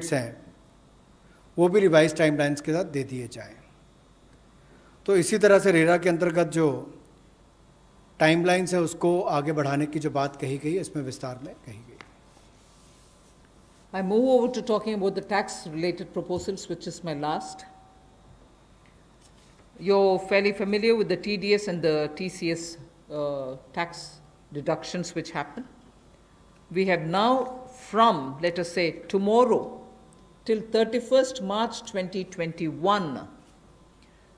हैं वो भी रिवाइज टाइमलाइंस के साथ दे दिए जाएं। तो इसी तरह से रेरा के अंतर्गत जो टाइमलाइंस है उसको आगे बढ़ाने की जो बात कही गई इसमें विस्तार में कही गई। I move over to talking about the tax-related proposals, which is my last. You're fairly familiar with the TDS and the TCS tax deductions which happen. We have now from, let us say, tomorrow till 31st March 2021,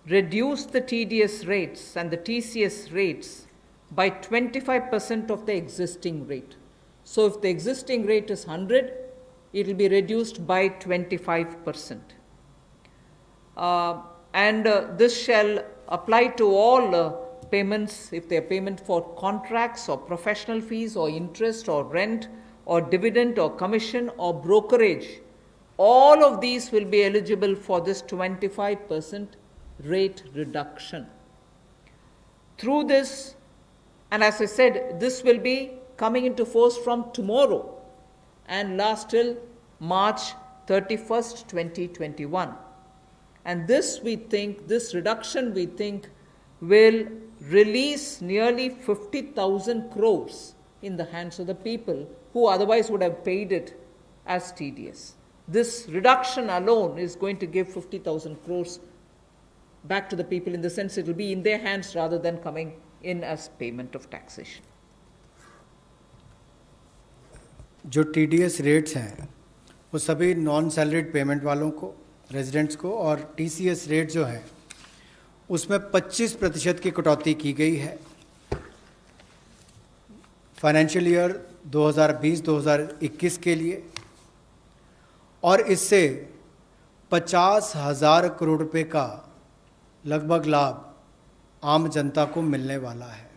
reduced the TDS rates and the TCS rates by 25% of the existing rate. So if the existing rate is 100, it will be reduced by 25%. This shall apply to all payments, if they are payment for contracts or professional fees or interest or rent or dividend or commission or brokerage. All of these will be eligible for this 25% rate reduction. Through this, and as I said, this will be coming into force from tomorrow and last till March 31st, 2021. And this reduction we think will release nearly 50,000 crores in the hands of the people who otherwise would have paid it as TDS. This reduction alone is going to give 50,000 crores back to the people, in the sense it will be in their hands rather than coming in as payment of taxation. जो TDS rates हैं वो सभी non salaried payment वालों को, residents को, और TCS rate जो है उसमें 25% की कटौती की गई है फाइनेंशियल ईयर 2020-2021 के लिए, और इससे 50,000 करोड़ रुपए का लगभग लाभ आम जनता को मिलने वाला है।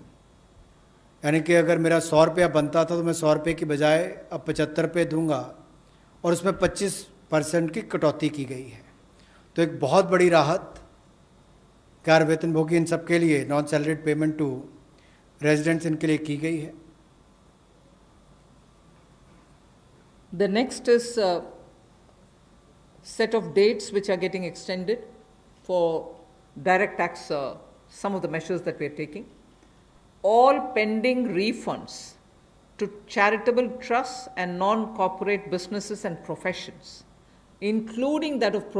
यानी कि अगर मेरा 100 रुपया बनता था तो मैं 100 रुपये की बजाय अब 75 रुपये दूंगा, और उसमें 25% की कटौती की गई है। तो एक बहुत बड़ी राहत कार वेतनभोगी इन सब के लिए, non salaried payment to residents, इनके लिए की गई है। The next is a set of dates which are getting extended for direct tax, some of the measures that we are taking. All pending refunds to charitable trusts and non-corporate businesses and professions, including that of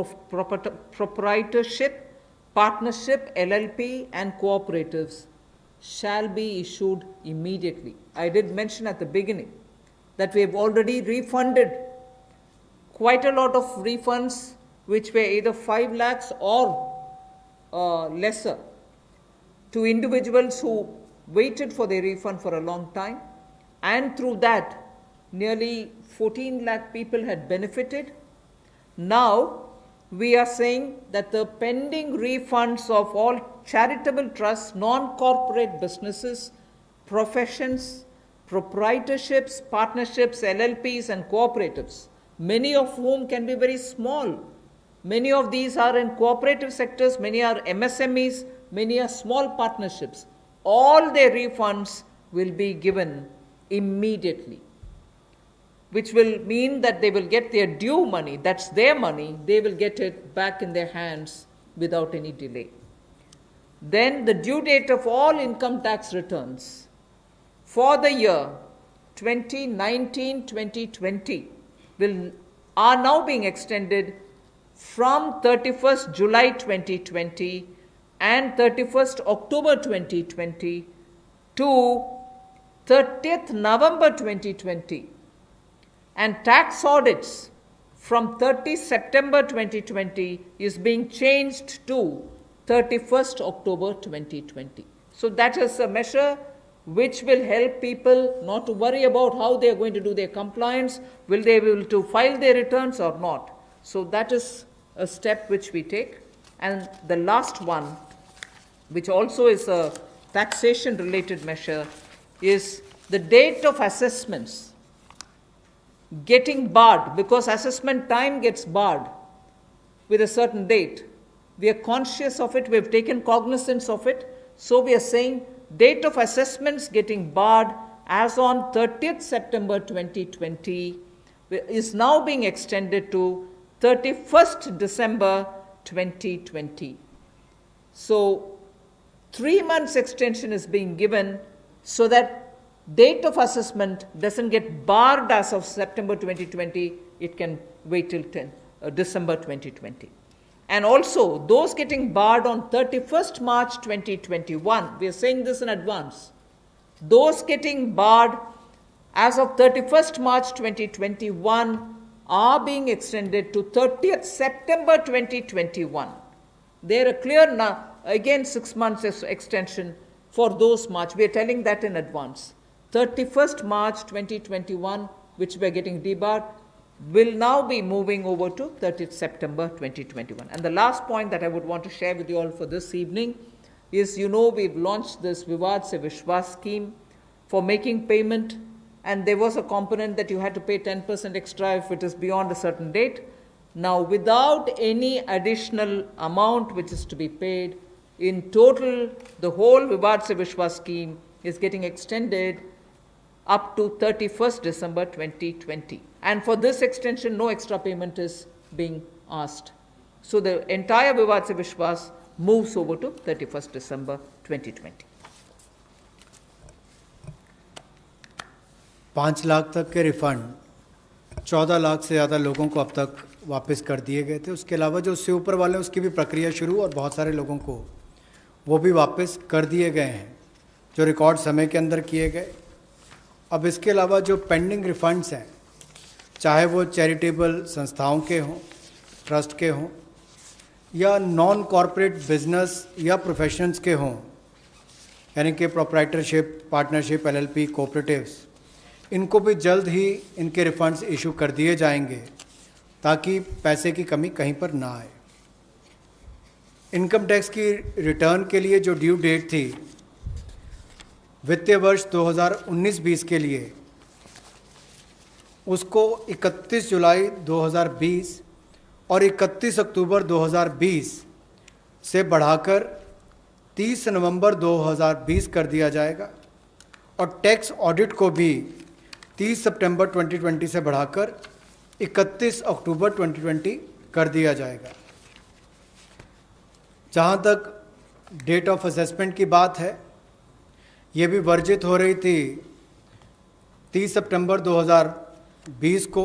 proprietorship, partnership, LLP and cooperatives, shall be issued immediately. I did mention at the beginning that we have already refunded quite a lot of refunds which were either 5 lakhs or lesser to individuals who waited for their refund for a long time, and through that nearly 14 lakh people had benefited. Now we are saying that the pending refunds of all charitable trusts, non-corporate businesses, professions, proprietorships, partnerships, LLPs and cooperatives, many of whom can be very small. Many of these are in cooperative sectors, many are MSMEs, many are small partnerships. All their refunds will be given immediately, which will mean that they will get their due money, that's their money, they will get it back in their hands without any delay. Then the due date of all income tax returns for the year 2019-2020 are now being extended from 31st July 2020 and 31st October 2020 to 30th November 2020, and tax audits from 30 September 2020 is being changed to 31st October 2020. So that is a measure which will help people not to worry about how they are going to do their compliance, will they be able to file their returns or not. So that is a step which we take. And the last one, which also is a taxation related measure, is the date of assessments getting barred, because assessment time gets barred with a certain date. We are conscious of it, we have taken cognizance of it, so we are saying date of assessments getting barred as on 30th September 2020 is now being extended to 31st December 2020. So 3 months extension is being given so that date of assessment doesn't get barred as of September 2020. It can wait till December 2020. And also, those getting barred on 31st March 2021, we are saying this in advance, those getting barred as of 31st March 2021 are being extended to 30th September 2021. There are clear now, again 6 months extension for those March. We are telling that in advance. 31st March 2021, which we are getting debarred, will now be moving over to 30th September 2021. And the last point that I would want to share with you all for this evening is, we've launched this Vivad Se Vishwas scheme for making payment, and there was a component that you had to pay 10% extra if it is beyond a certain date. Now, without any additional amount which is to be paid, in total, the whole Vivad Se Vishwas scheme is getting extended up to 31st December 2020. And for this extension, no extra payment is being asked. So the entire Vivad Se Vishwas moves over to 31st December 2020. 5 lakh तक के refund 14 lakh से ज़्यादा लोगों को अब तक वापस कर दिए गए थे। उसके अलावा जो उससे ऊपर वाले हैं उसकी भी प्रक्रिया शुरू, और बहुत सारे लोगों को वो भी वापस कर दिए गए हैं जो रिकॉर्ड समय के अंदर किए गए। अब इसके अलावा जो पेंडिंग रिफंड्स हैं, चाहे वो चैरिटेबल संस्थाओं के हों, ट्रस्ट के हों, या नॉन कॉरपोरेट बिजनेस या प्रोफेशंस के हों, यानी कि प्रोप्राइटरशिप, पार्टनरशिप, एलएलपी, कोऑपरेटिव्स, इनको भी जल्द ही इनके रिफंड्स इशू कर दिए जाएंगे ताकि पैसे की कमी कहीं पर ना आए। इनकम टैक्स की रिटर्न के लिए जो ड्यू डेट थी वित्तीय वर्ष 2019-20 के लिए, उसको 31 जुलाई 2020 और 31 अक्टूबर 2020 से बढ़ाकर 30 नवंबर 2020 कर दिया जाएगा, और टैक्स ऑडिट को भी 30 सितंबर 2020 से बढ़ाकर 31 अक्टूबर 2020 कर दिया जाएगा। जहाँ तक डेट ऑफ असेसमेंट की बात है, ये भी वर्जित हो रही थी 30 सितंबर 2020 को,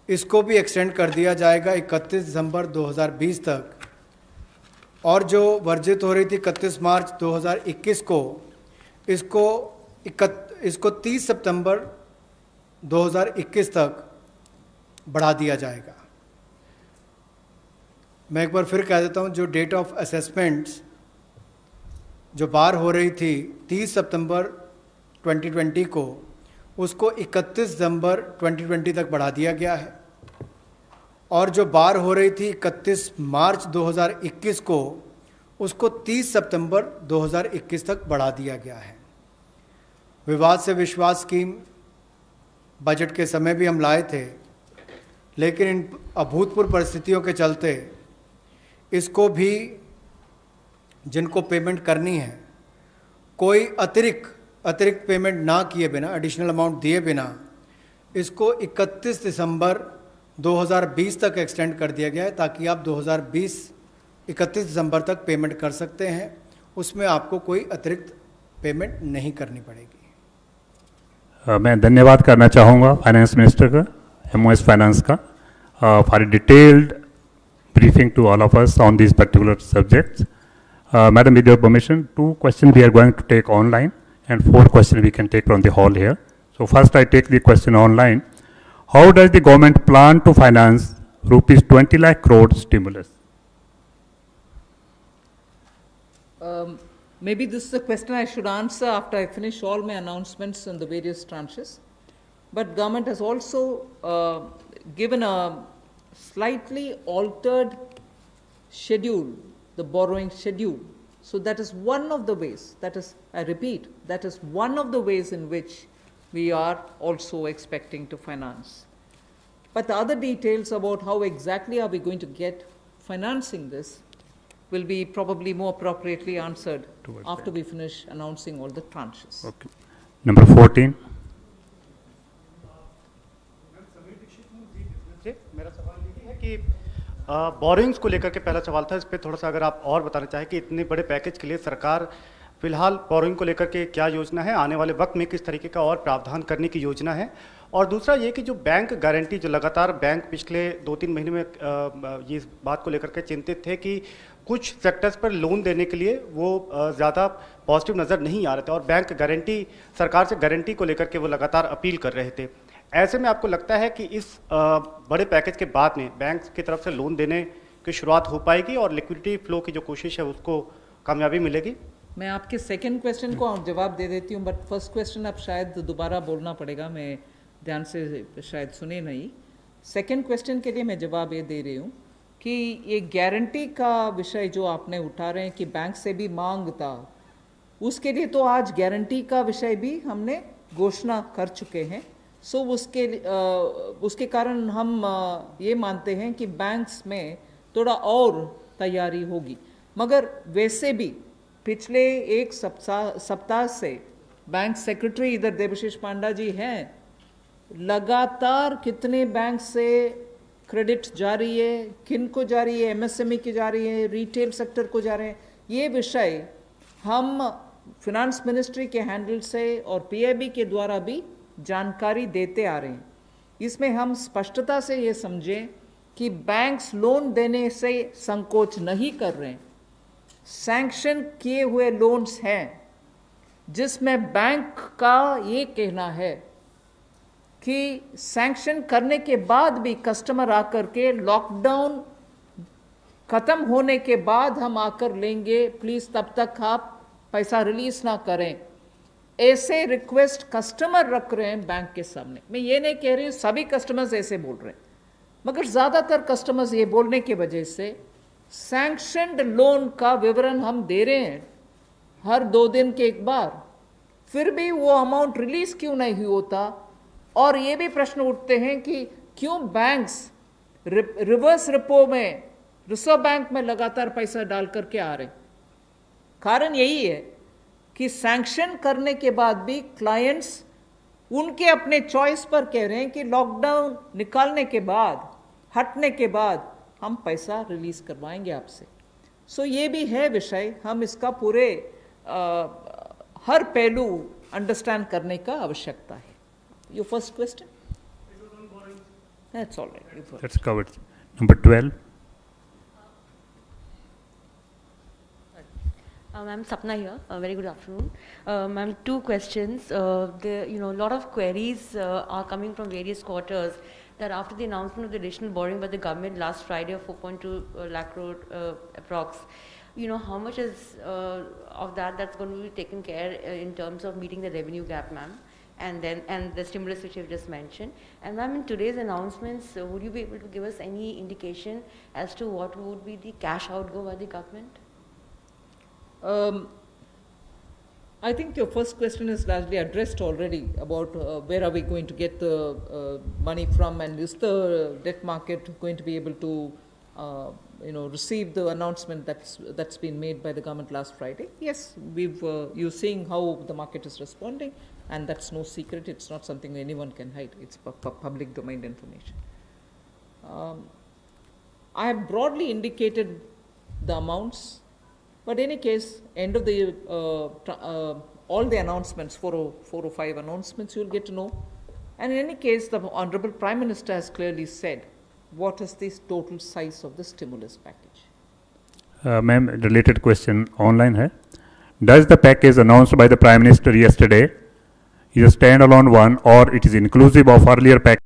इसको भी एक्सटेंड कर दिया जाएगा 31 दिसंबर 2020 तक, और जो वर्जित हो रही थी 31 मार्च 2021 को, इसको 30 सितंबर 2021 तक बढ़ा दिया जाएगा। मैं एक बार फिर कह देता हूँ, जो डेट ऑफ असेसमेंट्स जो बार हो रही थी 30 सितंबर 2020 को, उसको 31 दिसंबर 2020 तक बढ़ा दिया गया है, और जो बार हो रही थी 31 मार्च 2021 को, उसको 30 सितंबर 2021 तक बढ़ा दिया गया है। विवाद से विश्वास स्कीम बजट के समय भी हम लाए थे, लेकिन इन अभूतपूर्व परिस्थितियों के चलते इसको भी, जिनको पेमेंट करनी है, कोई अतिरिक्त पेमेंट ना किए बिना, एडिशनल अमाउंट दिए बिना, इसको 31 दिसंबर 2020 तक एक्सटेंड कर दिया गया है, ताकि आप 2020 31 दिसंबर तक पेमेंट कर सकते हैं। उसमें आपको कोई अतिरिक्त पेमेंट नहीं करनी पड़ेगी। मैं धन्यवाद करना चाहूँगा फाइनेंस मिनिस्टर का, MOS फाइनेंस का, for detailed briefing to all of us on these particular subjects. Madam, with your permission, 2 questions we are going to take online and 4 questions we can take from the hall here. So first I take the question online. How does the government plan to finance rupees 20 lakh crore stimulus? Maybe this is a question I should answer after I finish all my announcements on the various tranches. But government has also given a slightly altered schedule, the borrowing schedule. So that is one of the ways, that is, I repeat, that is one of the ways in which we are also expecting to finance. But the other details about how exactly are we going to get financing this will be probably more appropriately answered after we finish announcing all the tranches. Okay. Number 14. कि borings को लेकर के पहला सवाल था, इस पे थोड़ा सा अगर आप और बताना चाहें कि इतने बड़े पैकेज के लिए सरकार फिलहाल बोरिंग को लेकर के क्या योजना है, आने वाले वक्त में किस तरीके का और प्रावधान करने की योजना है। और दूसरा ये कि जो बैंक गारंटी, जो लगातार बैंक पिछले 2-3 महीने में ये इस बात को लेकर के चिंतित थे कि कुछ सेक्टर्स पर लोन देने के लिए वो ज़्यादा पॉजिटिव नज़र नहीं आ रहे थे और बैंक गारंटी, सरकार से गारंटी को लेकर के वो लगातार अपील कर रहे थे। ऐसे में आपको लगता है कि इस बड़े पैकेज के बाद में बैंक की तरफ से लोन देने की शुरुआत हो पाएगी और लिक्विडिटी फ्लो की जो कोशिश है उसको कामयाबी मिलेगी? मैं आपके सेकंड क्वेश्चन को जवाब दे देती हूँ, बट फर्स्ट क्वेश्चन अब शायद दोबारा बोलना पड़ेगा, मैं ध्यान से शायद सुने नहीं। सेकंड क्वेश्चन के लिए मैं जवाब ये दे रही हूँ कि ये गारंटी का विषय जो आपने उठा रहे हैं कि बैंक से भी मांग था, उसके लिए तो आज गारंटी का विषय भी हमने घोषणा कर चुके हैं। सो उसके कारण हम ये मानते हैं कि बैंक्स में थोड़ा और तैयारी होगी। मगर वैसे भी पिछले एक सप्ताह से बैंक सेक्रेटरी इधर देवाशीष पांडा जी हैं, लगातार कितने बैंक से क्रेडिट जा रही है, किन को जा रही है, एमएसएमई की जा रही है, रिटेल सेक्टर को जा रहे हैं, ये विषय हम फिनांस मिनिस्ट्री के हैंडल से और पीआईबी के द्वारा भी जानकारी देते आ रहे हैं। इसमें हम स्पष्टता से ये समझें कि बैंक्स लोन देने से संकोच नहीं कर रहे हैं। सैंक्शन किए हुए लोन्स हैं जिसमें बैंक का ये कहना है कि सैंक्शन करने के बाद भी कस्टमर आकर के लॉकडाउन खत्म होने के बाद हम आकर लेंगे, प्लीज तब तक आप पैसा रिलीज ना करें। ऐसे रिक्वेस्ट कस्टमर रख रहे हैं बैंक के सामने। मैं ये नहीं कह रही हूँ सभी कस्टमर्स ऐसे बोल रहे हैं, मगर ज़्यादातर कस्टमर्स ये बोलने की वजह से सैंक्शनड लोन का विवरण हम दे रहे हैं हर 2 दिन के एक बार, फिर भी वो अमाउंट रिलीज क्यों नहीं होता। और ये भी प्रश्न उठते हैं कि क्यों बैंक्स रिवर्स रिपो में, रिजर्व बैंक में लगातार पैसा डाल करके आ रहे हैं। कारण यही है कि सैंक्शन करने के बाद भी क्लाइंट्स उनके अपने चॉइस पर कह रहे हैं कि लॉकडाउन निकालने के बाद, हटने के बाद हम पैसा रिलीज करवाएंगे आपसे। सो ये भी है विषय, हम इसका पूरे हर पहलू अंडरस्टैंड करने का आवश्यकता है। Your first question, that's alright, That's covered. Number 12. I'm Sapna here. Very good afternoon. Ma'am, 2 questions. A lot of queries are coming from various quarters that after the announcement of the additional borrowing by the government last Friday of 4.2 lakh crore approx, how much is of that's going to be taken care in terms of meeting the revenue gap, ma'am, and the stimulus which you've just mentioned. And ma'am, in today's announcements, would you be able to give us any indication as to what would be the cash outgo by the government? I think your first question is largely addressed already about where are we going to get the money from, and is the debt market going to be able to receive the announcement that's been made by the government last Friday. Yes, you're seeing how the market is responding, and that's no secret. It's not something anyone can hide. It's public domain information. I have broadly indicated the amounts. But in any case, end of the all the announcements, 4 or 5 announcements, you'll get to know. And in any case, the Honorable Prime Minister has clearly said what is the total size of the stimulus package. Ma'am, related question online hai. Does the package announced by the Prime Minister yesterday is a standalone one, or it is inclusive of earlier package?